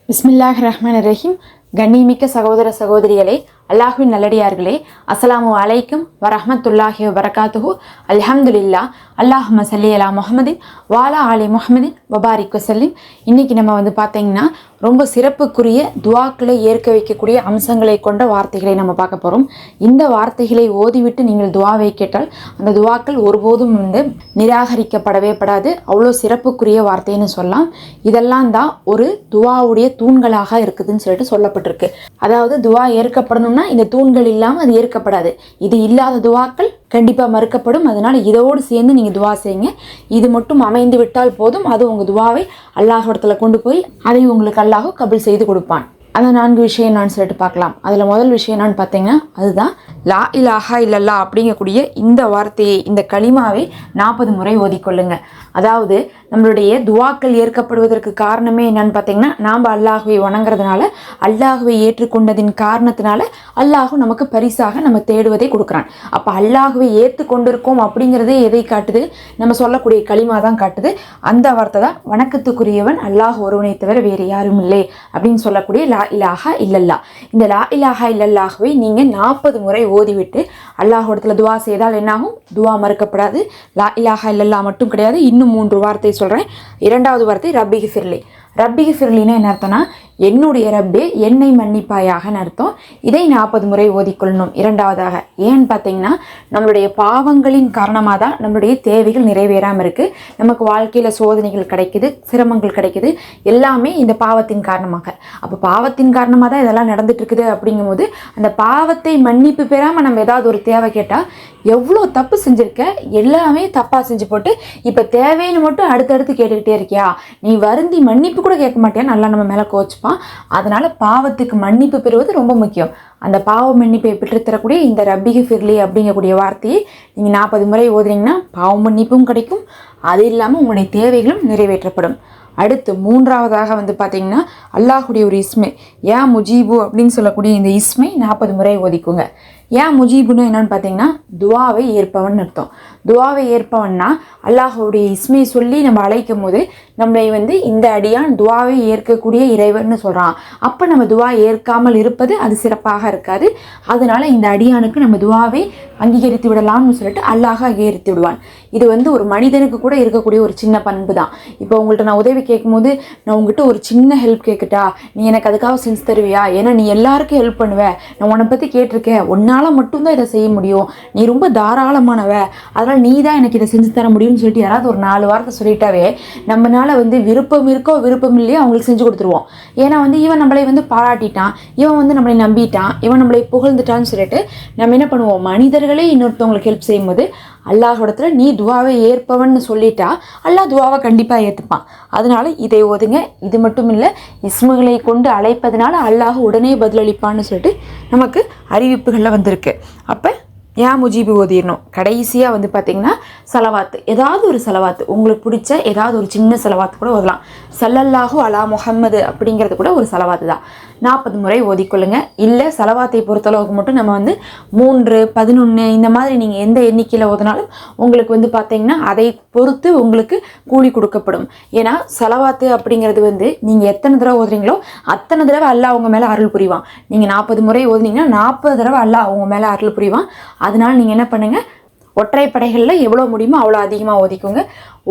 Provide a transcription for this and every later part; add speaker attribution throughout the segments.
Speaker 1: பிஸ்மில்லாஹிர்ரஹ்மானிர்ரஹீம். கண்ணியமிக்க சகோதர சகோதரிகளே, அல்லாஹ்வின் நல்லடியார்களே, அஸ்ஸலாமு அலைக்கும் வரஹ்மத்துல்லாஹி வபரகாத்துஹு. அல்ஹம்துலில்லாஹ். அல்லாஹும்ம ஸல்லி அலா முஹம்மதின் வாலா ஆலி முஹம்மதின் வபாரிக் வஸல்லிம். இன்றைக்கி நம்ம பார்த்தீங்கன்னா ரொம்ப சிறப்புக்குரிய துவாக்களை ஏற்க வைக்கக்கூடிய அம்சங்களை கொண்ட வார்த்தைகளை நம்ம பார்க்க போகிறோம். இந்த வார்த்தைகளை ஓதிவிட்டு நீங்கள் துவாவை கேட்டால் அந்த துவாக்கள் ஒருபோதும் நிராகரிக்கப்படவே படாது. அவ்வளோ சிறப்புக்குரிய வார்த்தைன்னு சொல்லலாம். இதெல்லாம் தான் ஒரு துவாவுடைய தூண்களாக இருக்குதுன்னு சொல்லிட்டு சொல்லப்பட்டிருக்கு. அதாவது துவா ஏற்கப்படணும்னா இந்த தூண்கள் இல்லாமல் அது ஏற்கப்படாது. இது இல்லாத துவாக்கள் கண்டிப்பாக மறுக்கப்படும். அதனால் இதோடு சேர்ந்து நீங்கள் துவா செய்யுங்க. இது மட்டும் அமைந்து விட்டால் போதும். அது உங்கள் துவாவை அல்லாஹ்விடத்தில் கொண்டு போய் அதை உங்களுக்கு அல்லாஹ் கபூல் செய்து கொடுப்பான். அந்த 4 விஷயம் என்னன்னு சொல்லிட்டு பார்க்கலாம். அதில் முதல் விஷயம் என்னன்னு பார்த்தீங்கன்னா அதுதான் லா இலாஹா இல்லல்லா அப்படிங்கக்கூடிய இந்த வார்த்தையை, இந்த களிமாவை 40 முறை ஓதிக்கொள்ளுங்க. அதாவது நம்மளுடைய துவாக்கள் ஏற்கப்படுவதற்கு காரணமே என்னன்னு பார்த்தீங்கன்னா நாம் அல்லாஹுவை வணங்குறதுனால, அல்லாஹுவை ஏற்றுக்கொண்டதின் காரணத்தினால அல்லாஹு நமக்கு பரிசாக நம்ம தேடுவதை கொடுக்குறான். அப்போ அல்லாஹுவை ஏற்று கொண்டிருக்கோம் அப்படிங்கிறதே எதை காட்டுது? நம்ம சொல்லக்கூடிய களிமா தான் காட்டுது. அந்த வார்த்தை தான் வணக்கத்துக்குரியவன் அல்லாஹ் ஒருவனை தவிர வேறு யாரும் இல்லை அப்படின்னு சொல்லக்கூடிய லா இலாஹா இல்லல்லா. இந்த லா இலாஹா இல்லல்லாஹுவை நீங்கள் 40 முறை ஓதிவிட்டு அல்லாஹ்விடத்தில் துவா செய்தால் என்னாகும்? துவா மறுக்கப்படாது. லா இலாஹா இல்லல்லா மட்டும் கிடையாது, இன்னும் 3 வார்த்தை சொல்கிறேன். 2வது வார்த்தை ரப்பிகி ஃபிர்லி. ரப்பிகி ஃபிர்லின்னா என்ன அர்த்தம்னா என்னுடைய ரப்பே என்னை மன்னிப்பாயாகன்னு அர்த்தம். இதை 40 முறை ஓதிக்கொள்ளணும். 2வதாக ஏன்னு பார்த்தீங்கன்னா நம்மளுடைய பாவங்களின் காரணமாக தான் நம்மளுடைய தேவைகள் நிறைவேறாமல் இருக்குது. நமக்கு வாழ்க்கையில் சோதனைகள் கிடைக்குது, சிரமங்கள் கிடைக்குது, எல்லாமே இந்த பாவத்தின் காரணமாக. அப்போ பாவத்தின் காரணமாக தான் இதெல்லாம் நடந்துட்டு இருக்குது. அப்படிங்கும்போது அந்த பாவத்தை மன்னிப்பு பெறாமல் நம்ம ஏதாவது ஒரு தேவை கேட்டால் எவ்வளோ தப்பு செஞ்சுருக்க, எல்லாமே தப்பாக செஞ்சு போட்டு இப்போ தேவைன்னு மட்டும் அடுத்தடுத்து கேட்டுக்கிட்டே இருக்கியா, நீ வருந்தி மன்னிப்பு கூட கேட்க மாட்டியா, நல்லா நம்ம மேலே கோச்சுப்பான். அதனால் பாவத்துக்கு மன்னிப்பு பெறுவது ரொம்ப முக்கியம். அந்த பாவ மன்னிப்பை பெற்றுத்தரக்கூடிய இந்த ரப்பிகி ஃபிர்லி அப்படிங்கக்கூடிய வார்த்தையை நீங்கள் 40 முறை ஓதுனீங்கன்னா பாவ மன்னிப்பும் கிடைக்கும், அது இல்லாமல் உங்களுடைய தேவைகளும் நிறைவேற்றப்படும். அடுத்து 3வதாக பார்த்தீங்கன்னா அல்லாஹுடைய ஒரு இஸ்மை யா முஜீபு அப்படின்னு சொல்லக்கூடிய இந்த இஸ்மை 40 முறை ஓதிக்குங்க. ஏன் முஜீபுன்னு என்னன்னு பார்த்தீங்கன்னா துவாவை ஏற்பவன் அர்த்தம். துவாவை ஏற்பவன்னா அல்லாஹுடைய இஸ்மை சொல்லி நம்ம அழைக்கும் போது நம்மளை இந்த அடியான் துவாவை ஏற்கக்கூடிய இறைவன்னு சொல்கிறான். அப்போ நம்ம துவா ஏற்காமல் இருப்பது அது சிறப்பாக இருக்காது. அதனால இந்த அடியானுக்கு நம்ம துவாவை அங்கீகரித்து விடலாம்னு சொல்லிட்டு அல்லாஹ் அங்கீகரித்து விடுவான். இது ஒரு மனிதனுக்கு கூட இருக்கக்கூடிய ஒரு சின்ன பண்பு தான். இப்போ உங்கள்கிட்ட நான் உதவி கேட்கும்போது நான் உங்ககிட்ட ஒரு சின்ன ஹெல்ப் கேட்கட்டா, நீ எனக்கு அதுக்காக செஞ்சு தருவியா? ஏன்னா நீ எல்லாருக்கும் ஹெல்ப் பண்ணுவ, நான் உன்னை பற்றி கேட்டிருக்கேன், உன்னால் மட்டும்தான் இதை செய்ய முடியும், நீ ரொம்ப தாராளமானவ, அதனால் நீ தான் எனக்கு இதை செஞ்சு தர முடியும்னு சொல்லிட்டு யாராவது ஒரு 4 வார்த்தை சொல்லிட்டாவே நம்மளால விருப்பம் இருக்கோ விருப்பம் இல்லையோ அவங்களுக்கு செஞ்சு கொடுத்துருவோம். ஏன்னா இவன் நம்மளை பாராட்டிட்டான், இவன் நம்மளை நம்பிட்டான், இவன் நம்மளை புகழ்ந்துட்டான்னு சொல்லிட்டு நம்ம என்ன பண்ணுவோம்? மனிதர்களே இன்னொருத்தவங்களுக்கு ஹெல்ப் செய்யும்போது அல்லாஹ்விடத்துல நீ துவாவை ஏற்பவன்னு சொல்லிட்டா அல்லாஹ் துவாவை கண்டிப்பாக ஏற்றுப்பான். அதனால இதை ஓதுங்க. இது மட்டும் இல்லை, இஸ்முகளை கொண்டு அழைப்பதனால அல்லாஹ் உடனே பதிலளிப்பான்னு சொல்லிட்டு நமக்கு அறிவிப்புகளில் வந்திருக்கு. அப்போ ஏன் முஜீபு ஓதிடணும். கடைசியாக பார்த்தீங்கன்னா சலவாத்து, ஏதாவது ஒரு சலவாத்து உங்களுக்கு பிடிச்ச ஏதாவது ஒரு சின்ன சலவாத்து கூட ஓதலாம். ஸல்லல்லாஹு அலா முஹம்மது அப்படிங்கிறது கூட ஒரு சலவாத்து தான். 40 முறை ஓதிக்கொள்ளுங்க. இல்லை சலவாத்தை பொறுத்தளவுக்கு மட்டும் நம்ம 3, 11 இந்த மாதிரி நீங்கள் எந்த எண்ணிக்கையில் ஓதினாலும் உங்களுக்கு பார்த்தீங்கன்னா அதை பொறுத்து உங்களுக்கு கூலி கொடுக்கப்படும். ஏன்னா சலவாத்து அப்படிங்கிறது நீங்கள் எத்தனை தடவை ஓதுறீங்களோ அத்தனை தடவை அல்லாஹ் அவங்க மேலே அருள் புரிவான். நீங்கள் 40 முறை ஓதுனீங்கன்னா 40 தடவை அல்லாஹ் அவங்க மேலே அருள் புரிவான். அதனால் நீங்கள் என்ன பண்ணுங்கள், ஒற்றைப்படைகளில் எவ்வளோ முடியுமோ அவ்வளோ அதிகமாக ஓதிக்கோங்க.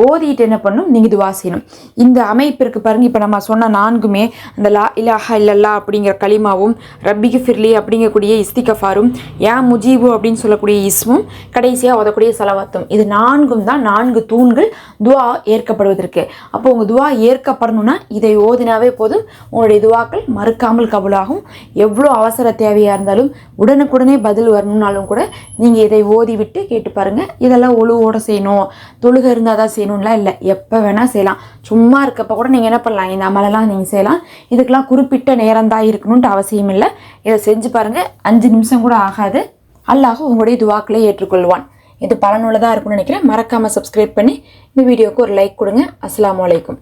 Speaker 1: ஓதிட்டு என்ன பண்ணணும், நீங்கள் துவா செய்யணும். இந்த அமைப்பிற்கு பாருங்கள். இப்போ நம்ம சொன்ன 4மே அந்த லா இலாஹா இல்லல்லா அப்படிங்கிற களிமாவும், ரப்பிகி ஃபிர்லி அப்படிங்கக்கூடிய இஸ்திகஃபாரும், யா முஜீபு அப்படின்னு சொல்லக்கூடிய இஸ்மும், கடைசியாக ஓதக்கூடிய சலவாத்தும், இது 4ம் தான் 4 தூண்கள் துவா ஏற்கப்படுவதற்கு. அப்போ உங்கள் துவா ஏற்கப்படணும்னா இதை ஓதினாவே போதும். உங்களுடைய துவாக்கள் மறுக்காமல் கபூலாகும். எவ்வளோ அவசர தேவையாக இருந்தாலும் உடனுக்குடனே பதில் வரணும்னாலும் கூட நீங்கள் இதை ஓதி விட்டு கேட்டு பாருங்கள். இதெல்லாம் ஒழுவோடு செய்யணும், தொழுகை இருந்தால் தான் செய்யணும்லாம் இல்லை, எப்போ வேணால் செய்யலாம். சும்மா இருக்கப்போ கூட நீங்கள் என்ன பண்ணலாம், இந்த அமலெல்லாம் நீங்கள் செய்யலாம். இதுக்கெல்லாம் குறிப்பிட்ட நேரம் தான் இருக்கணும்ன்ட்டு அவசியம் இல்லை. இதை செஞ்சு பாருங்கள், 5 நிமிஷம் கூட ஆகாது. அல்லாஹ் உங்களுடைய துவாக்களை ஏற்றுக்கொள்வான். இது பலனுள்ளதாக இருக்கும்னு நினைக்கிறேன். மறக்காமல் சப்ஸ்கிரைப் பண்ணி இந்த வீடியோவுக்கு ஒரு லைக் கொடுங்க. அஸ்ஸலாமு அலைக்கும்.